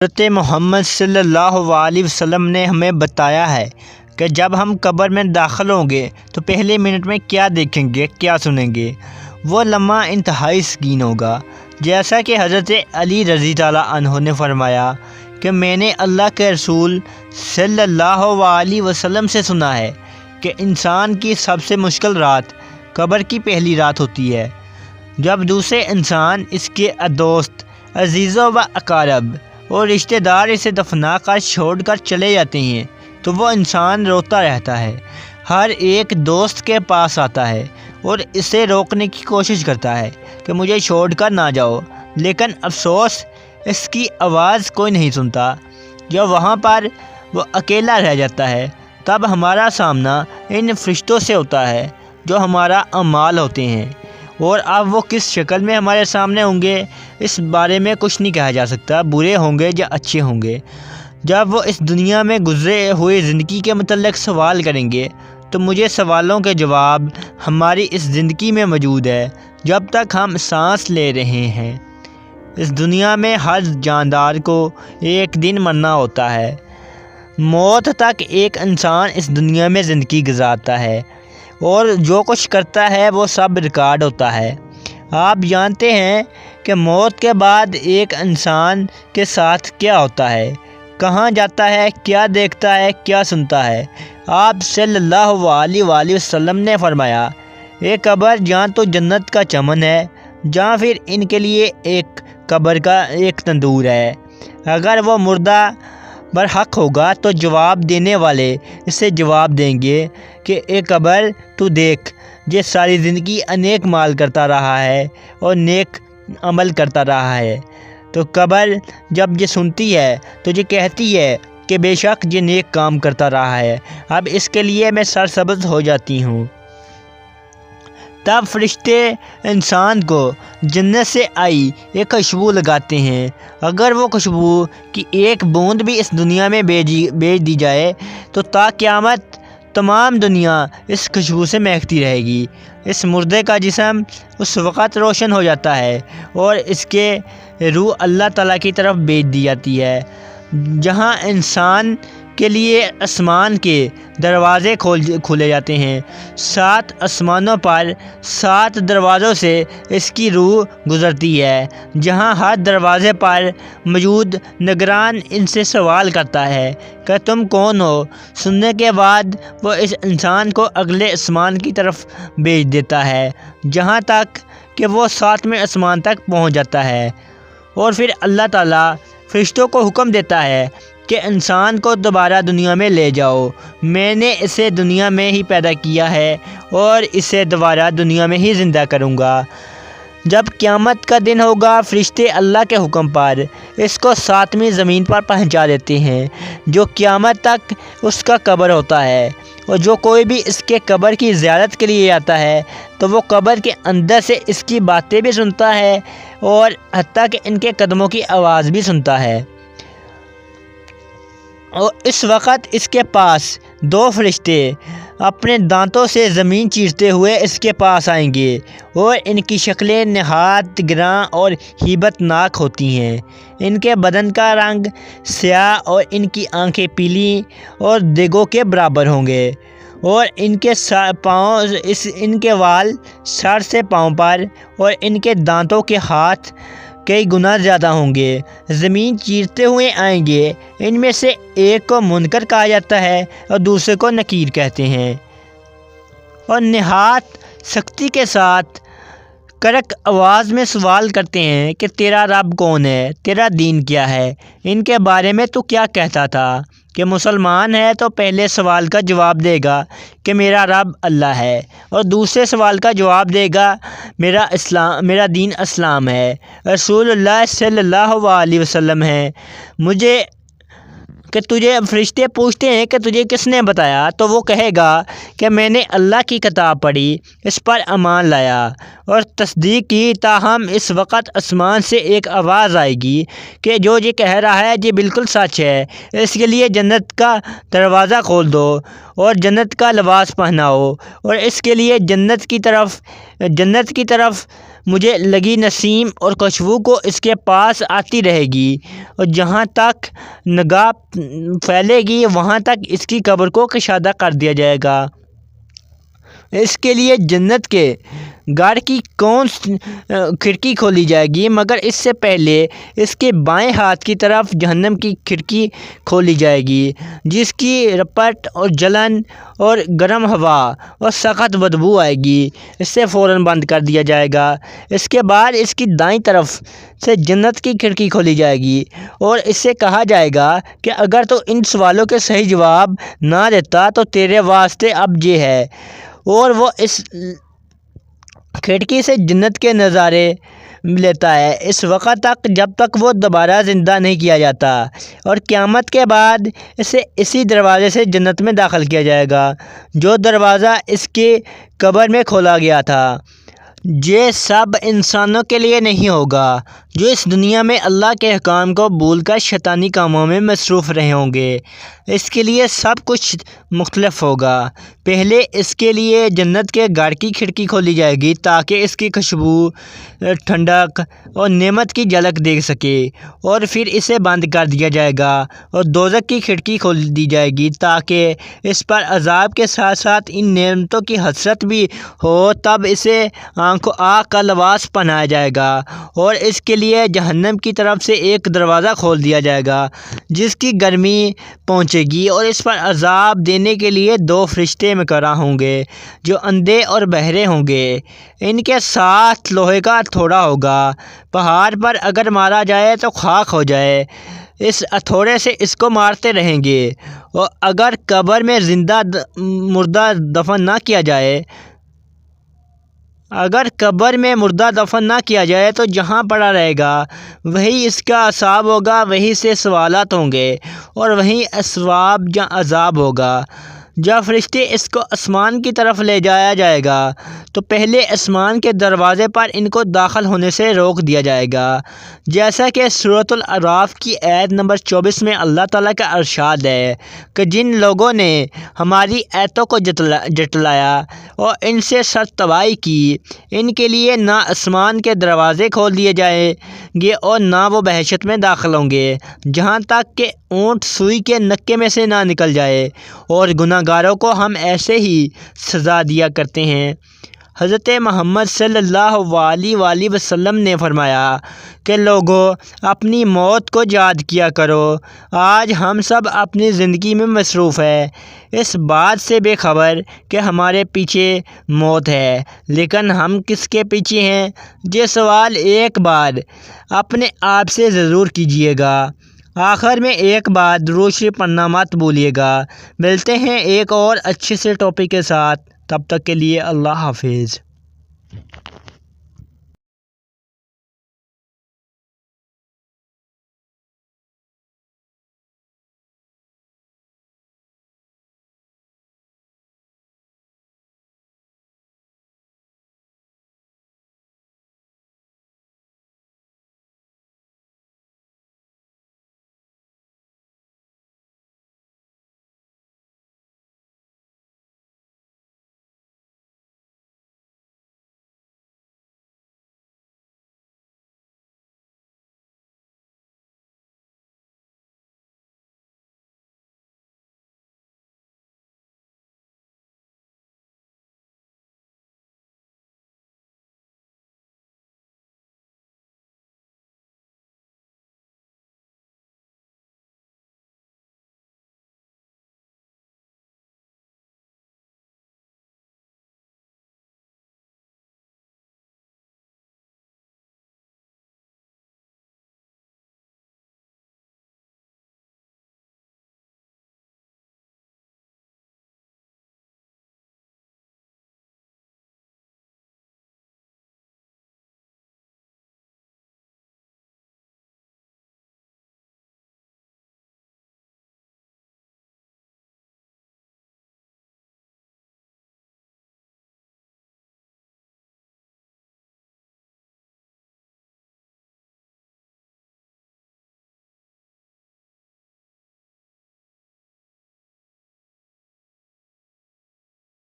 حضرت محمد صلی اللہ علیہ وسلم نے ہمیں بتایا ہے کہ جب ہم قبر میں داخل ہوں گے تو پہلے منٹ میں کیا دیکھیں گے، کیا سنیں گے۔ وہ لمحہ انتہائی سنگین ہوگا، جیسا کہ حضرت علی رضی اللہ عنہ نے فرمایا کہ میں نے اللہ کے رسول صلی اللہ علیہ وسلم سے سنا ہے کہ انسان کی سب سے مشکل رات قبر کی پہلی رات ہوتی ہے، جب دوسرے انسان، اس کے دوست، عزیزوں و اقارب اور رشتہ دار اسے دفنا کر چھوڑ کر چلے جاتے ہیں تو وہ انسان روتا رہتا ہے۔ ہر ایک دوست کے پاس آتا ہے اور اسے روکنے کی کوشش کرتا ہے کہ مجھے چھوڑ کر نہ جاؤ، لیکن افسوس اس کی آواز کوئی نہیں سنتا۔ جب وہاں پر وہ اکیلا رہ جاتا ہے تب ہمارا سامنا ان فرشتوں سے ہوتا ہے جو ہمارا اعمال ہوتے ہیں، اور اب وہ کس شکل میں ہمارے سامنے ہوں گے اس بارے میں کچھ نہیں کہا جا سکتا، برے ہوں گے یا اچھے ہوں گے۔ جب وہ اس دنیا میں گزرے ہوئے زندگی کے متعلق سوال کریں گے تو مجھے سوالوں کے جواب ہماری اس زندگی میں موجود ہے جب تک ہم سانس لے رہے ہیں۔ اس دنیا میں ہر جاندار کو ایک دن مرنا ہوتا ہے۔ موت تک ایک انسان اس دنیا میں زندگی گزارتا ہے اور جو کچھ کرتا ہے وہ سب ریکارڈ ہوتا ہے۔ آپ جانتے ہیں کہ موت کے بعد ایک انسان کے ساتھ کیا ہوتا ہے، کہاں جاتا ہے، کیا دیکھتا ہے، کیا سنتا ہے۔ آپ صلی اللہ علیہ وسلم نے فرمایا، ایک قبر جہاں تو جنت کا چمن ہے، جہاں پھر ان کے لیے ایک قبر کا ایک تندور ہے۔ اگر وہ مردہ برحق ہوگا تو جواب دینے والے اسے جواب دیں گے کہ اے قبر، تو دیکھ، یہ ساری زندگی انیک مال کرتا رہا ہے اور نیک عمل کرتا رہا ہے۔ تو قبر جب یہ سنتی ہے تو یہ کہتی ہے کہ بے شک یہ نیک کام کرتا رہا ہے، اب اس کے لیے میں سرسبز ہو جاتی ہوں۔ تب فرشتے انسان کو جنت سے آئی ایک خوشبو لگاتے ہیں۔ اگر وہ خوشبو کی ایک بوند بھی اس دنیا میں بھیج دی جائے تو تا قیامت تمام دنیا اس خوشبو سے مہکتی رہے گی۔ اس مردے کا جسم اس وقت روشن ہو جاتا ہے اور اس کے روح اللہ تعالیٰ کی طرف بھیج دی جاتی ہے، جہاں انسان کے لیے آسمان کے دروازے کھولے جاتے ہیں۔ 7 آسمانوں پر 7 دروازوں سے اس کی روح گزرتی ہے، جہاں ہر دروازے پر موجود نگران ان سے سوال کرتا ہے کہ تم کون ہو۔ سننے کے بعد وہ اس انسان کو اگلے آسمان کی طرف بھیج دیتا ہے، جہاں تک کہ وہ 7ویں آسمان تک پہنچ جاتا ہے، اور پھر اللہ تعالیٰ فرشتوں کو حکم دیتا ہے کہ انسان کو دوبارہ دنیا میں لے جاؤ، میں نے اسے دنیا میں ہی پیدا کیا ہے اور اسے دوبارہ دنیا میں ہی زندہ کروں گا۔ جب قیامت کا دن ہوگا، فرشتے اللہ کے حکم پر اس کو 7ویں زمین پر پہنچا دیتے ہیں، جو قیامت تک اس کا قبر ہوتا ہے، اور جو کوئی بھی اس کے قبر کی زیارت کے لیے آتا ہے تو وہ قبر کے اندر سے اس کی باتیں بھی سنتا ہے اور حتیٰ کہ ان کے قدموں کی آواز بھی سنتا ہے۔ اور اس وقت اس کے پاس 2 فرشتے اپنے دانتوں سے زمین چیرتے ہوئے اس کے پاس آئیں گے، اور ان کی شکلیں نہایت گراں اور ہیبت ناک ہوتی ہیں۔ ان کے بدن کا رنگ سیاہ اور ان کی آنکھیں پیلی اور دیگوں کے برابر ہوں گے، اور ان کے وال سر سے پاؤں پر اور ان کے دانتوں کے ہاتھ کئی گنا زیادہ ہوں گے۔ زمین چیرتے ہوئے آئیں گے۔ ان میں سے ایک کو منکر کہا جاتا ہے اور دوسرے کو نکیر کہتے ہیں، اور نہایت سختی کے ساتھ کڑک آواز میں سوال کرتے ہیں کہ تیرا رب کون ہے، تیرا دین کیا ہے، ان کے بارے میں تو کیا کہتا تھا کہ مسلمان ہے تو پہلے سوال کا جواب دے گا کہ میرا رب اللہ ہے، اور دوسرے سوال کا جواب دے گا میرا دین اسلام ہے، رسول اللہ صلی اللہ علیہ وسلم ہے۔ تجھے فرشتے پوچھتے ہیں کہ تجھے کس نے بتایا، تو وہ کہے گا کہ میں نے اللہ کی کتاب پڑھی، اس پر ایمان لایا اور تصدیق کی، تاہم اس وقت آسمان سے ایک آواز آئے گی کہ جو یہ کہہ رہا ہے یہ بالکل سچ ہے، اس کے لیے جنت کا دروازہ کھول دو اور جنت کا لباس پہناؤ، اور اس کے لیے جنت کی طرف مجھے لگی نسیم اور خوشبو کو اس کے پاس آتی رہے گی، اور جہاں تک نگاہ پھیلے گی وہاں تک اس کی قبر کو کشادہ کر دیا جائے گا۔ اس کے لیے جنت کے گھر کی کون کھڑکی کھولی جائے گی، مگر اس سے پہلے اس کے بائیں ہاتھ کی طرف جہنم کی کھڑکی کھولی جائے گی، جس کی رپٹ اور جلن اور گرم ہوا اور سخت بدبو آئے گی۔ اس سے فوراً بند کر دیا جائے گا۔ اس کے بعد اس کی دائیں طرف سے جنت کی کھڑکی کھولی جائے گی اور اس سے کہا جائے گا کہ اگر تو ان سوالوں کے صحیح جواب نہ دیتا تو تیرے واسطے اب یہ ہے، اور وہ اس کھڑکی سے جنت کے نظارے لیتا ہے اس وقت تک جب تک وہ دوبارہ زندہ نہیں کیا جاتا، اور قیامت کے بعد اسے اسی دروازے سے جنت میں داخل کیا جائے گا جو دروازہ اس کی قبر میں کھولا گیا تھا۔ یہ سب انسانوں کے لیے نہیں ہوگا جو اس دنیا میں اللہ کے احکام کو بھول کر شیطانی کاموں میں مصروف رہے ہوں گے۔ اس کے لیے سب کچھ مختلف ہوگا۔ پہلے اس کے لیے جنت کے گھر کی کھڑکی کھولی جائے گی تاکہ اس کی خوشبو، ٹھنڈک اور نعمت کی جھلک دیکھ سکے، اور پھر اسے بند کر دیا جائے گا، اور دوزخ کی کھڑکی کھول دی جائے گی تاکہ اس پر عذاب کے ساتھ ساتھ ان نعمتوں کی حسرت بھی ہو۔ تب اسے آگ کا لباس پہنایا جائے گا، اور اس کے لیے جہنم کی طرف سے ایک دروازہ کھول دیا جائے گا جس کی گرمی پہنچے گی، اور اس پر عذاب دینے کے لیے 2 فرشتے مقرر ہوں گے جو اندھے اور بہرے ہوں گے۔ ان کے ساتھ لوہے کا ہتھوڑا ہوگا۔ پہاڑ پر اگر مارا جائے تو خاک ہو جائے، اس ہتھوڑے سے اس کو مارتے رہیں گے، اور اگر قبر میں مردہ دفن نہ کیا جائے تو جہاں پڑا رہے گا وہی اس کا حساب ہوگا، وہیں سے سوالات ہوں گے، اور وہیں ثواب یا عذاب ہوگا۔ جب فرشتے اس کو آسمان کی طرف لے جایا جائے گا تو پہلے آسمان کے دروازے پر ان کو داخل ہونے سے روک دیا جائے گا، جیسا کہ سورۃ الاعراف کی آیت نمبر 24 میں اللہ تعالیٰ کا ارشاد ہے کہ جن لوگوں نے ہماری آیتوں کو جھٹلایا اور ان سے سر تباہی کی، ان کے لیے نہ آسمان کے دروازے کھول دیے جائیں گے اور نہ وہ بہشت میں داخل ہوں گے جہاں تک کہ اونٹ سوئی کے نکے میں سے نہ نکل جائے، اور گناہ گاروں کو ہم ایسے ہی سزا دیا کرتے ہیں۔ حضرت محمد صلی اللہ علیہ وسلم نے فرمایا کہ لوگو اپنی موت کو یاد کیا کرو۔ آج ہم سب اپنی زندگی میں مصروف ہیں، اس بات سے بے خبر کہ ہمارے پیچھے موت ہے، لیکن ہم کس کے پیچھے ہیں؟ یہ سوال ایک بار اپنے آپ سے ضرور کیجیے گا۔ آخر میں ایک بات درود شریف پڑھنا مت بھولیے گا۔ ملتے ہیں ایک اور اچھے سے ٹاپک کے ساتھ، تب تک کے لیے اللہ حافظ۔